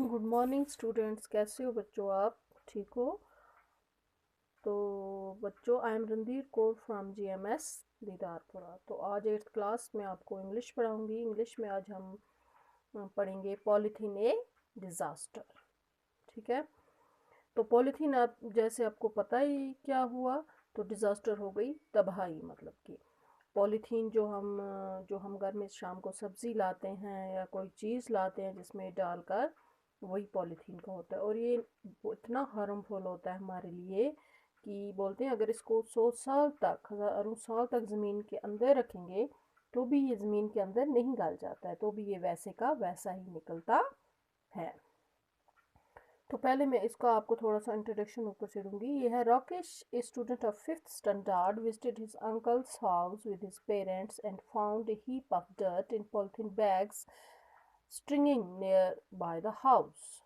Good morning students, कैसे हो बच्चों? आप ठीक हो? तो बच्चों, I am Randhir Kaur from GMS Didarpura. तो आज 8th क्लास में आपको इंग्लिश पढ़ाऊंगी। इंग्लिश में आज हम पढ़ेंगे पॉलीथीन ए डिज़ास्टर। ठीक है। तो पॉलीथीन, आप जैसे आपको पता ही क्या हुआ, तो डिज़ास्टर हो गई तबाही। मतलब कि पॉलीथीन जो हम घर में शाम को सब्ज़ी लाते हैं या कोई चीज़ लाते हैं जिसमें डालकर, वही पॉलीथीन का होता है। और ये इतना हार्मफुल होता है हमारे लिए कि बोलते हैं अगर इसको 100 साल तक, हज़ारों साल तक ज़मीन के अंदर रखेंगे तो भी ये ज़मीन के अंदर नहीं गल जाता है, तो भी ये वैसे का वैसा ही निकलता है। तो पहले मैं इसका आपको थोड़ा सा इंट्रोडक्शन ऊपर से दूंगी। ये है Rakesh, a student of 5th standard, visited his uncles house with his parents and found a heap of dirt in polythene bags stringing near by the house.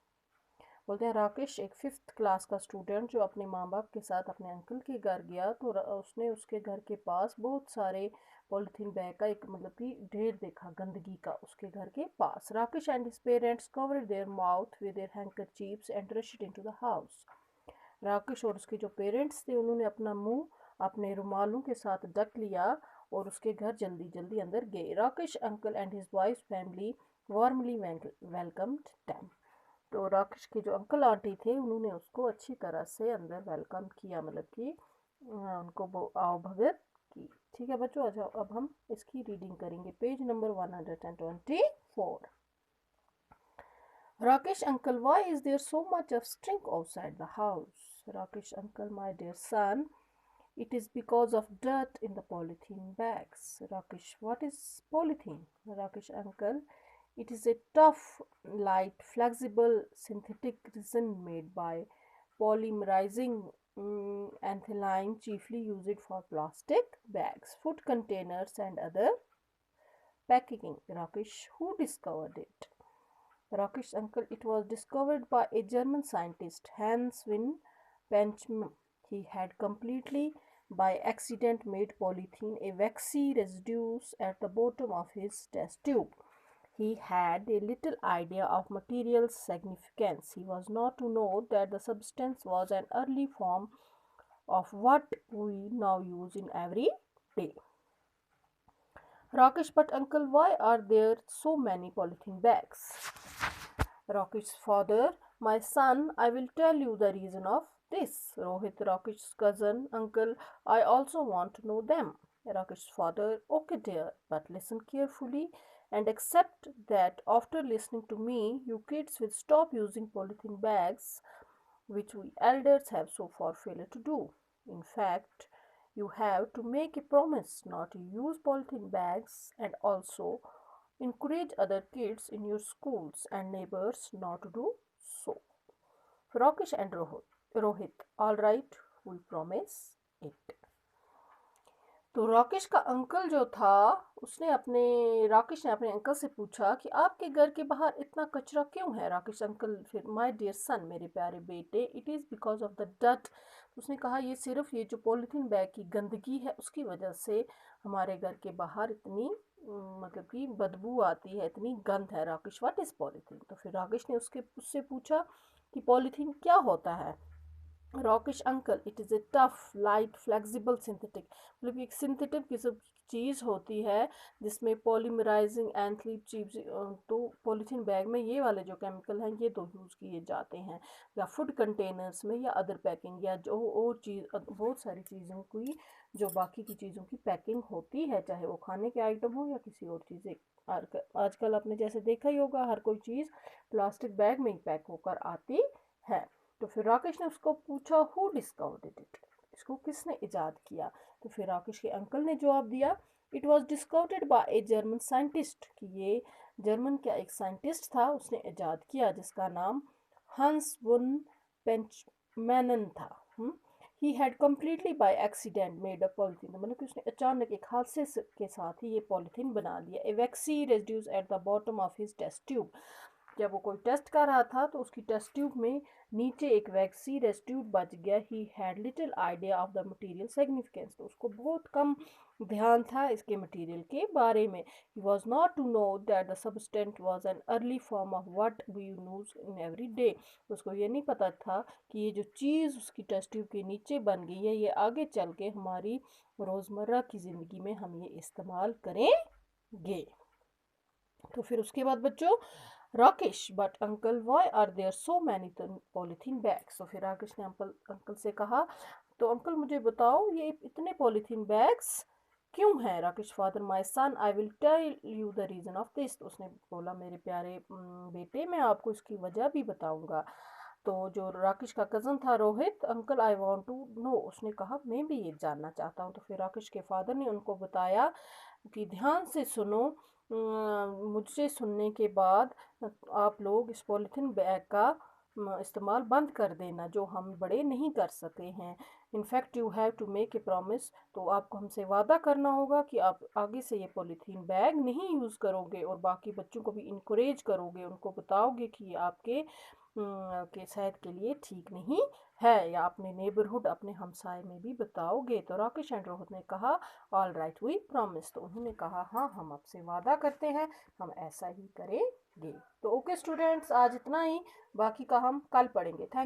बोलते हैं राकेश एक 5th क्लास का स्टूडेंट जो अपने माँ बाप के साथ अपने अंकल के घर गया, तो उसने उसके घर के पास बहुत सारे पॉलिथीन बैग का एक मतलब कि ढेर देखा, गंदगी का, उसके घर के पास। Rakesh and his parents covered their mouth with their handkerchiefs and rushed into the house. Rakesh और उसके जो पेरेंट्स थे उन्होंने अपना मुंह अपने रुमालों के साथ ढक लिया और उसके घर जल्दी जल्दी अंदर गए। Rakesh uncle and his wife family warmly welcomed them. तो राकेश के जो अंकल आंटी थे उन्होंने उसको अच्छी तरह से अंदर वेलकम किया, मतलब कि उनको वो आओ भगत की। ठीक है बच्चों, अच्छा अब हम इसकी रीडिंग करेंगे। Page number 124। Rakesh uncle, why is there so much of stink outside the house? Rakesh uncle, my dear son, it is because of dirt in the polythene bags. Rakesh, what is polythene? Rakesh uncle, it is a tough, light, flexible synthetic resin made by polymerizing aniline, chiefly used for plastic bags, food containers, and other packaging. Rakesh, who discovered it? Rakesh uncle, it was discovered by a German scientist, Hans Win Panchem. He had completely by accident made polythene a waxy residue at the bottom of his test tube. He had a little idea of material significance. He was not to know that the substance was an early form of what we now use in every day. Rakesh, but uncle, why are there so many polythene bags? Rakesh's father, my son, I will tell you the reason of this. Rohit, Rakesh's cousin, uncle, I also want to know them. Rakesh's father, okay dear, but listen carefully and accept that after listening to me, you kids will stop using polythene bags, which we elders have so far failed to do. In fact, you have to make a promise not to use polythene bags and also encourage other kids in your schools and neighbors not to do so. Rakesh and Rohit, all right, we promise it. तो राकेश का uncle जो था, राकेश ने अपने uncle से पूछा कि आपके घर के बाहर इतना कचरा क्यों है? राकेश अंकल फिर, माय डियर सन, मेरे प्यारे बेटे, it is because of the dot. उसने कहा ये सिर्फ ये जो पॉलीथीन बैग की गंदगी है उसकी वजह से हमारे घर के बाहर इतनी मतलब कि बदबू आती है, इतनी गंद है। Rakesh, what is polythene? तो फिर राकेश ने उससे पूछा कि पॉलीथीन क्या होता है? Rakesh uncle, it is a tough light flexible synthetic, मतलब एक सिंथेटिक किस्म की चीज़ होती है जिसमें पॉलीमराइजिंग एंथलीप चीज। तो पॉलीथीन बैग में ये वाले जो केमिकल हैं ये दो यूज़ किए जाते हैं, या फूड कंटेनर्स में, या अदर पैकिंग, या जो और चीज़, बहुत सारी चीज़ों की जो बाकी की चीज़ों की पैकिंग होती है, चाहे वो खाने के आइटम हो या किसी और चीज़ें। आजकल आपने जैसे देखा ही होगा, हर कोई चीज़ प्लास्टिक बैग में ही पैक होकर आती है। तो फिर राकेश ने उसको पूछा, हु डिस्कवर्ड इट, इसको किसने इजाद किया? तो फिर राकेश के अंकल ने जवाब दिया, it was discovered by a German scientist, कि ये जर्मन का एक साइंटिस्ट था, उसने इजाद किया, जिसका नाम हंस वुन पेंचमैनन था। He had completely by accident made a polythene, मतलब कि उसने अचानक एक हादसे के साथ ही ये पॉलिथीन बना लिया। A waxy residues at the bottom of his test tube, जब वो कोई टेस्ट कर रहा था तो उसकी टेस्ट ट्यूब में नीचे एक वैक्सी रेसिड्यू बच गया। He had little idea of the material significance, तो उसको बहुत कम ध्यान था इसके मटेरियल के बारे में। He was not to know that the substance was an early form of what we use in every day. उसको ये नहीं पता था कि ये जो चीज़ उसकी टेस्ट ट्यूब के नीचे बन गई है ये आगे चल के हमारी रोज़मर्रा की ज़िंदगी में हम ये इस्तेमाल करेंगे। तो फिर उसके बाद बच्चों, Rakesh but uncle why are there so many polythene bags. तो फिर राकेश ने अंकल से कहा, तो अंकल मुझे बताओ ये इतने पॉलीथीन बैग्स क्यों हैं। Rakesh father, my son I will tell you the reason of this. तो उसने बोला, मेरे प्यारे बेटे मैं आपको इसकी वजह भी बताऊंगा। तो जो राकेश का कज़न था Rohit, uncle I want to know, उसने कहा मैं भी ये जानना चाहता हूँ। तो फिर राकेश के फादर ने उनको बताया कि ध्यान से सुनो, मुझसे सुनने के बाद आप लोग इस पॉलीथीन बैग का इस्तेमाल बंद कर देना जो हम बड़े नहीं कर सके हैं। In fact you have to make a promise, तो आपको हमसे वादा करना होगा कि आप आगे से ये पॉलीथीन बैग नहीं यूज़ करोगे और बाकी बच्चों को भी इनक्रेज करोगे, उनको बताओगे कि ये आपके के सेहत के लिए ठीक नहीं है, या अपने नेबरहुड अपने हमसाए में भी बताओगे। तो राकेश एंड रोहित ने कहा ऑल राइट वी प्रॉमिस, तो उन्होंने कहा हाँ हम आपसे वादा करते हैं हम ऐसा ही करेंगे। तो ओके स्टूडेंट्स, आज इतना ही, बाकी का हम कल पढ़ेंगे। थैंक